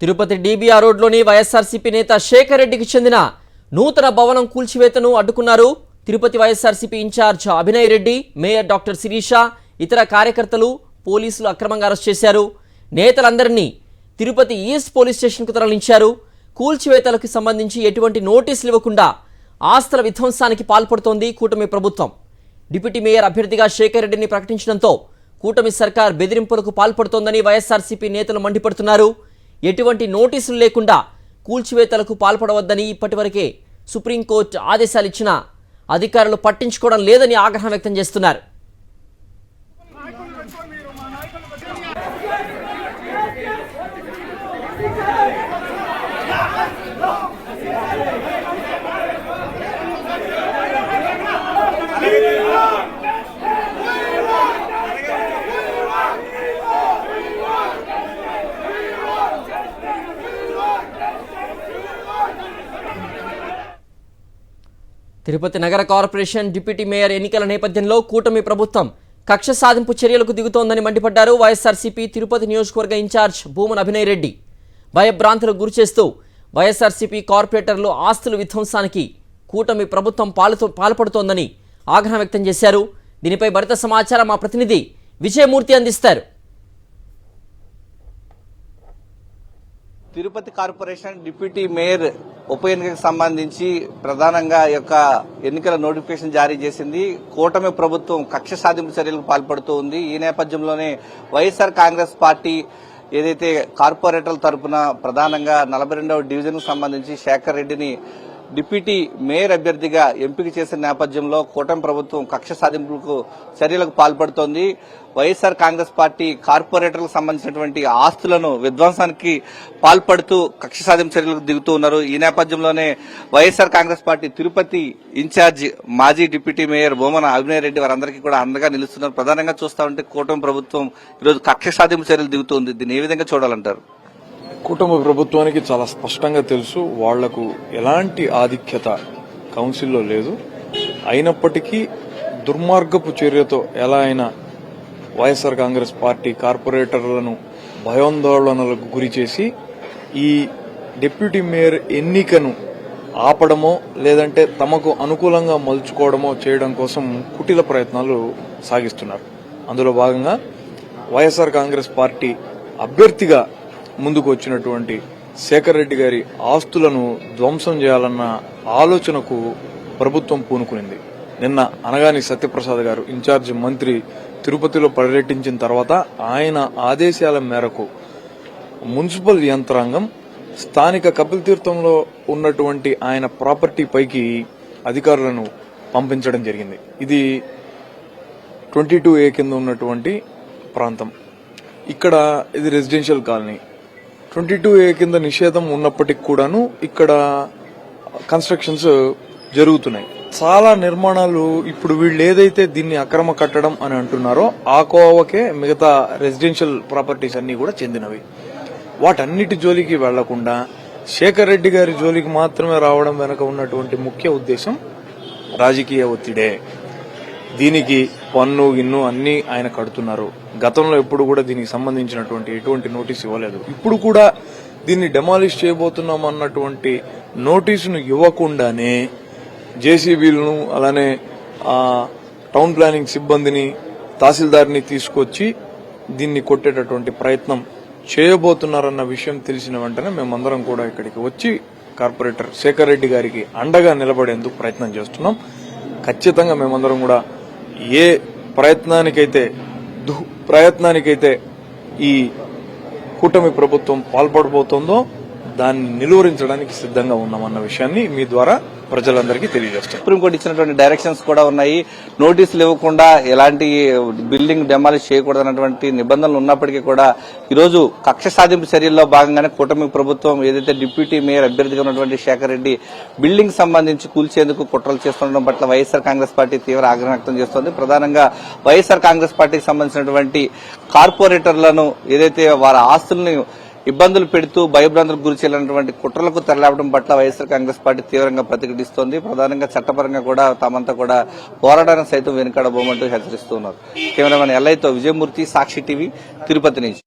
Tirupati DBR రోడ్లోని వైఎస్ఆర్సీపీ నేత శేఖర్ రెడ్డికి చెందిన నూతన భవనం కూల్చివేతను అడ్డుకున్నారు. Tirupati YSRCP incharge Abhinay Reddy, mayor doctor Sirisha, ఇతర కార్యకర్తలు పోలీసులు అక్రమంగా అరెస్ట్ చేశారు. నేతలందరినీ తిరుపతి ఈస్ట్ పోలీస్ స్టేషన్కు తరలించారు. కూల్చివేతలకు సంబంధించి ఎటువంటి నోటీసులు ఇవ్వకుండా ఆస్తుల విధ్వంసానికి పాల్పడుతోంది కూటమి ప్రభుత్వం. డిప్యూటీ మేయర్ అభ్యర్థిగా శేఖర్ రెడ్డిని ప్రకటించడంతో కూటమి సర్కార్ బెదిరింపులకు పాల్పడుతోందని వైఎస్ఆర్సీపీ నేతలు మండిపడుతున్నారు. ఎటువంటి నోటీసులు లేకుండా కూల్చివేతలకు పాల్పడవద్దని ఇప్పటివరకే సుప్రీంకోర్టు ఆదేశాలు ఇచ్చినా అధికారులు పట్టించుకోవడం లేదని ఆగ్రహం వ్యక్తం చేస్తున్నారు. తిరుపతి నగర కార్పొరేషన్ డిప్యూటీ మేయర్ ఎన్నికల నేపథ్యంలో కూటమి ప్రభుత్వం కక్ష సాధింపు చర్యలకు దిగుతోందని మండిపడ్డారు వైఎస్ఆర్సీపీ తిరుపతి నియోజకవర్గ ఇన్ఛార్జ్ భూమన్ అభినయ్ రెడ్డి. భయభ్రాంతులకు గురిచేస్తూ వైఎస్ఆర్సీపీ కార్పొరేటర్లు ఆస్తుల విధ్వంసానికి కూటమి ప్రభుత్వం పాల్పడుతోందని ఆగ్రహం వ్యక్తం చేశారు. దీనిపై మరింత సమాచారం మా ప్రతినిధి విజయమూర్తి అందిస్తారు. తిరుపతి కార్పొరేషన్ డిప్యూటీ మేయర్ ఉప ఎన్నికకు సంబంధించి ప్రధానంగా యొక్క ఎన్నికల నోటిఫికేషన్ జారీ చేసింది. కూటమి ప్రభుత్వం కక్ష సాధింపు చర్యలకు పాల్పడుతూ ఉంది. ఈ నేపథ్యంలోనే వైఎస్ఆర్ కాంగ్రెస్ పార్టీ ఏదైతే కార్పొరేటర్ల తరఫున ప్రధానంగా 42వ డివిజన్ కు సంబంధించి శేఖర్ రెడ్డిని డిప్యూటీ మేయర్ అభ్యర్థిగా ఎంపిక చేసిన నేపథ్యంలో కూటమి ప్రభుత్వం కక్ష సాధింపులకు చర్యలకు పాల్పడుతోంది. వైఎస్ఆర్ కాంగ్రెస్ పార్టీ కార్పొరేటర్లకు సంబంధించినటువంటి ఆస్తులను విధ్వంసానికి పాల్పడుతూ కక్ష సాధింపు చర్యలకు దిగుతూ ఉన్నారు. ఈ నేపథ్యంలోనే వైఎస్ఆర్ కాంగ్రెస్ పార్టీ తిరుపతి ఇన్ఛార్జ్ మాజీ డిప్యూటీ మేయర్ భూమన అభినయ్ రెడ్డి వారందరికీ కూడా అండగా నిలుస్తున్నారు. ప్రధానంగా చూస్తా ఉంటే కూటమి ప్రభుత్వం ఈరోజు కక్ష సాధింపు చర్యలు దిగుతుంది. దీన్ని ఏ విధంగా చూడాలంటారు? కూటమి ప్రభుత్వానికి చాలా స్పష్టంగా తెలుసు వాళ్లకు ఎలాంటి ఆధిక్యత కౌన్సిల్లో లేదు. అయినప్పటికీ దుర్మార్గపు చర్యతో ఎలా అయినా వైఎస్ఆర్ కాంగ్రెస్ పార్టీ కార్పొరేటర్లను భయాందోళనలకు గురి చేసి ఈ డిప్యూటీ మేయర్ ఎన్నికను ఆపడమో లేదంటే తమకు అనుకూలంగా మలుచుకోవడమో చేయడం కోసం కుటిల ప్రయత్నాలు సాగిస్తున్నారు. అందులో భాగంగా వైఎస్ఆర్ కాంగ్రెస్ పార్టీ అభ్యర్థిగా ముందుకు వచ్చినటువంటి శేఖర్ రెడ్డి గారి ఆస్తులను ధ్వంసం చేయాలన్న ఆలోచనకు ప్రభుత్వం పూనుకునింది. నిన్న అనగాని సత్యప్రసాద్ గారు ఇన్ఛార్జ్ మంత్రి తిరుపతిలో పర్యటించిన తర్వాత ఆయన ఆదేశాల మేరకు మున్సిపల్ యంత్రాంగం స్థానిక కపిల్ తీర్థంలో ఉన్నటువంటి ఆయన ప్రాపర్టీ పైకి అధికారులను పంపించడం జరిగింది. ఇది 22A కింద ఉన్నటువంటి ప్రాంతం. ఇక్కడ ఇది రెసిడెన్షియల్ కాలనీ. 22A కింద నిషేధం ఉన్నప్పటికీ కూడాను ఇక్కడ కన్స్ట్రక్షన్స్ జరుగుతున్నాయి. చాలా నిర్మాణాలు ఇప్పుడు వీళ్ళు ఏదైతే దీన్ని అక్రమ కట్టడం అని అంటున్నారో ఆ కోవకే మిగతా రెసిడెన్షియల్ ప్రాపర్టీస్ అన్ని కూడా చెందినవి. వాటన్నిటి జోలికి వెళ్లకుండా శేఖర్ రెడ్డి గారి జోలికి మాత్రమే రావడం వెనక ఉన్నటువంటి ముఖ్య ఉద్దేశం రాజకీయ ఒత్తిడే. దీనికి పన్ను గిన్ను అన్ని ఆయన కడుతున్నారు. గతంలో ఎప్పుడు కూడా దీనికి సంబంధించినటువంటి ఎటువంటి నోటీస్ ఇవ్వలేదు. ఇప్పుడు కూడా దీన్ని డెమాలిష్ చేయబోతున్నాం అన్నటువంటి నోటీసును ఇవ్వకుండానే జేసీబీలను అలానే టౌన్ ప్లానింగ్ సిబ్బందిని తహసీల్దార్ని తీసుకొచ్చి దీన్ని కొట్టేటటువంటి ప్రయత్నం చేయబోతున్నారన్న విషయం తెలిసిన వెంటనే మేమందరం కూడా ఇక్కడికి వచ్చి కార్పొరేటర్ శేఖర్ రెడ్డి గారికి అండగా నిలబడేందుకు ప్రయత్నం చేస్తున్నాం. ఖచ్చితంగా మేమందరం కూడా ఏ ప్రయత్నానికైతే ఈ కూటమి ప్రభుత్వం పాల్పడబోతోందో దాన్ని నిలువరించడానికి సిద్ధంగా ఉన్నామన్న విషయాన్ని మీ ద్వారా ప్రజలందరికీ తెలియజేస్తాం. సుప్రీంకోర్టు ఇచ్చినటువంటి డైరెక్షన్స్ కూడా ఉన్నాయి. నోటీసులు ఇవ్వకుండా ఎలాంటి బిల్డింగ్ డెమాలిష్ చేయకూడదన్నటువంటి నిబంధనలు ఉన్నప్పటికీ కూడా ఈరోజు కక్ష సాధింపు చర్యల్లో భాగంగానే కూటమి ప్రభుత్వం ఏదైతే డిప్యూటీ మేయర్ అభ్యర్థిగా ఉన్నటువంటి శేఖర్ రెడ్డి బిల్డింగ్ సంబంధించి కూల్చేందుకు కుట్రలు చేస్తుండడం పట్ల వైఎస్ఆర్ కాంగ్రెస్ పార్టీ తీవ్ర ఆగ్రహం వ్యక్తం చేస్తోంది. ప్రధానంగా వైఎస్ఆర్ కాంగ్రెస్ పార్టీకి సంబంధించినటువంటి కార్పొరేటర్లను ఏదైతే వారి ఆస్తులను ఇబ్బందులు పెడుతూ భయభ్రాంతులకు గురి చేయాలన్నటువంటి కుట్రలకు తెరలేవడం పట్ల వైఎస్ఆర్ కాంగ్రెస్ పార్టీ తీవ్రంగా ప్రతిఘటిస్తోంది. ప్రధానంగా చట్టపరంగా కూడా తామంతా కూడా పోరాటానికి సైతం వెనుకాడబోమంటూ హెచ్చరిస్తున్నారు. కెమెరామెన్ ఎల్ఐతో విజయమూర్తి, సాక్షి టీవీ, తిరుపతి నుంచి.